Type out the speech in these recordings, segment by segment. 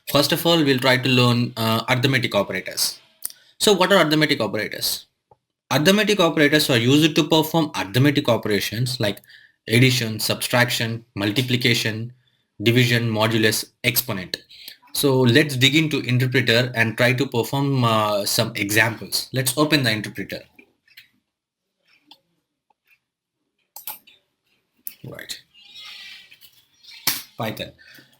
First of all, we'll try to learn arithmetic operators. So what are arithmetic operators? Arithmetic operators are used to perform arithmetic operations like addition, subtraction, multiplication, division, modulus, exponent. So let's dig into interpreter and try to perform some examples. Let's open the interpreter. Right. Python.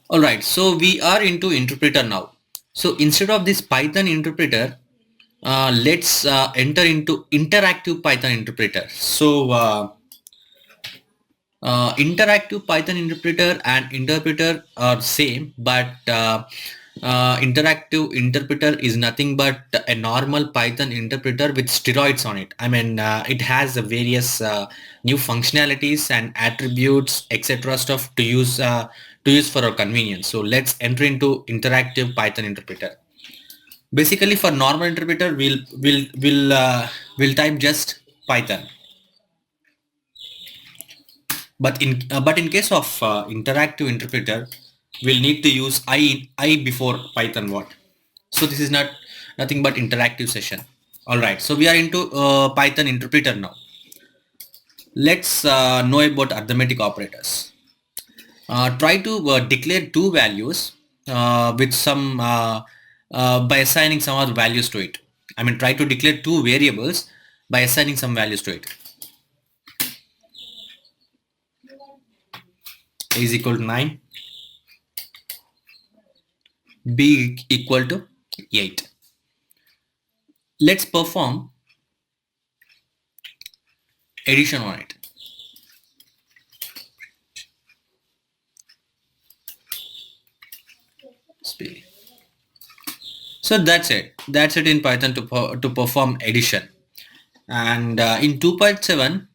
All right. So we are into interpreter now. So instead of this Python interpreter, let's enter into interactive Python interpreter. So interactive Python interpreter and interpreter are same, but interactive interpreter is nothing but a normal Python interpreter with steroids on it. I mean, it has various new functionalities and attributes, etc. stuff to use for our convenience. So let's enter into interactive Python interpreter. Basically, for normal interpreter, we'll type just Python. But in case of interactive interpreter, we'll need to use I before Python what. So this is nothing but interactive session. All right. So we are into Python interpreter now. Let's know about arithmetic operators. Try to declare two values with some by assigning some other values to it. I mean, try to declare two variables by assigning some values to it. A is equal to 9, B equal to 8. Let's perform addition on it. So that's it in Python to perform addition. And in 2.7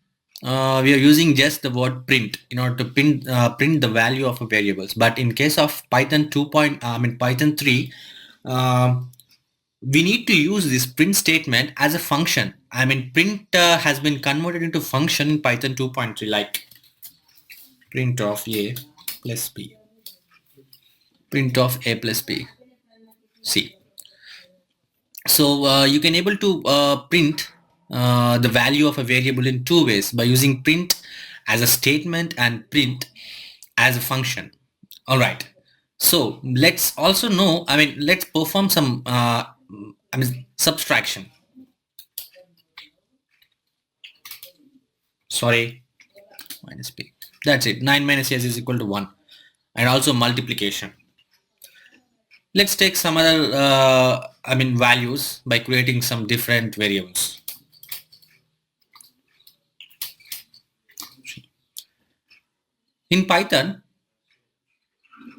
we are using just the word print in order to print the value of a variables. But in case of Python 2. Python 3, we need to use this print statement as a function. I mean, print has been converted into function in Python 2.3, like print of a plus b, print of a plus b, c. So you can able to print the value of a variable in two ways, by using print as a statement and print as a function. All right. So let's also know, let's perform some subtraction. Sorry, minus b. That's it. 9 minus s is equal to 1. And also multiplication. Let's take some other values by creating some different variables. In Python,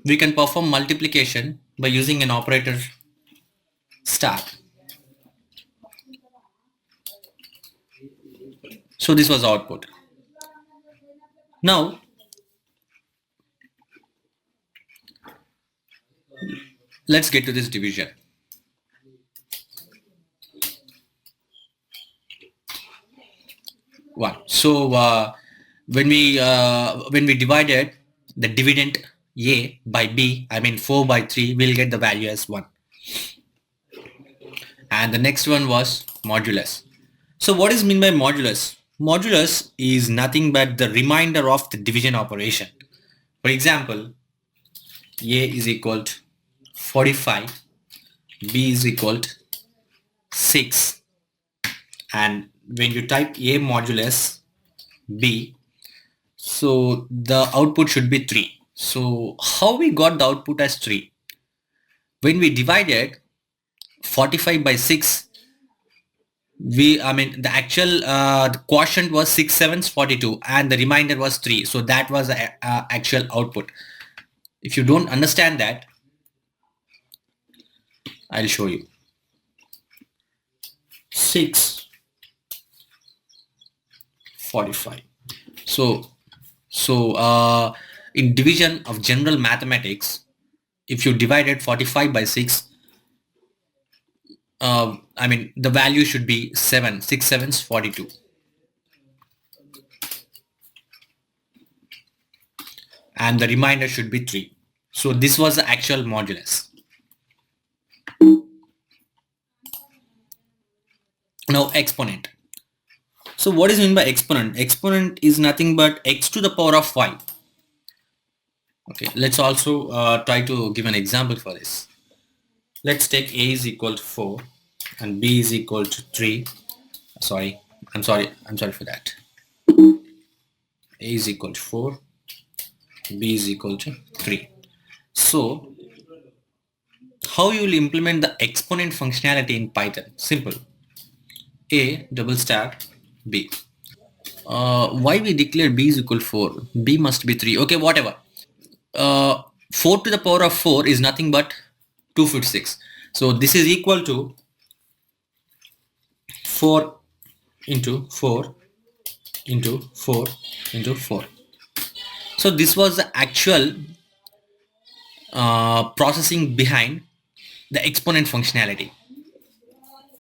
we can perform multiplication by using an operator star. So this was output. Now let's get to this division. One. So when we divided the dividend a by b, 4 by 3, we'll get the value as 1. And the next one was modulus. So what is mean by modulus? Modulus is nothing but the remainder of the division operation. For example, a is equal to 45, b is equal to 6, and when you type a modulus b, so the output should be 3. So how we got the output as 3? When we divided 45 by 6, the actual the quotient was 6 sevens 42 and the remainder was 3. So that was the actual output. If you don't understand that, I'll show you. 6 45. So in division of general mathematics, if you divided 45 by 6, the value should be 7. 6 sevens 42. And the remainder should be 3. So this was the actual modulus. exponent. So what is meant by exponent? Exponent is nothing but x to the power of y. Okay, let's also try to give an example for this. Let's take a is equal to 4 and b is equal to 3. Sorry, I'm sorry for that. A is equal to 4, b is equal to 3. So how you will implement the exponent functionality in Python? Simple. A double star b. Why we declare b is equal to 4? B must be 3. Okay, whatever. 4 to the power of 4 is nothing but 256. So this is equal to 4 into 4 into 4 into 4. So this was the actual processing behind the exponent functionality.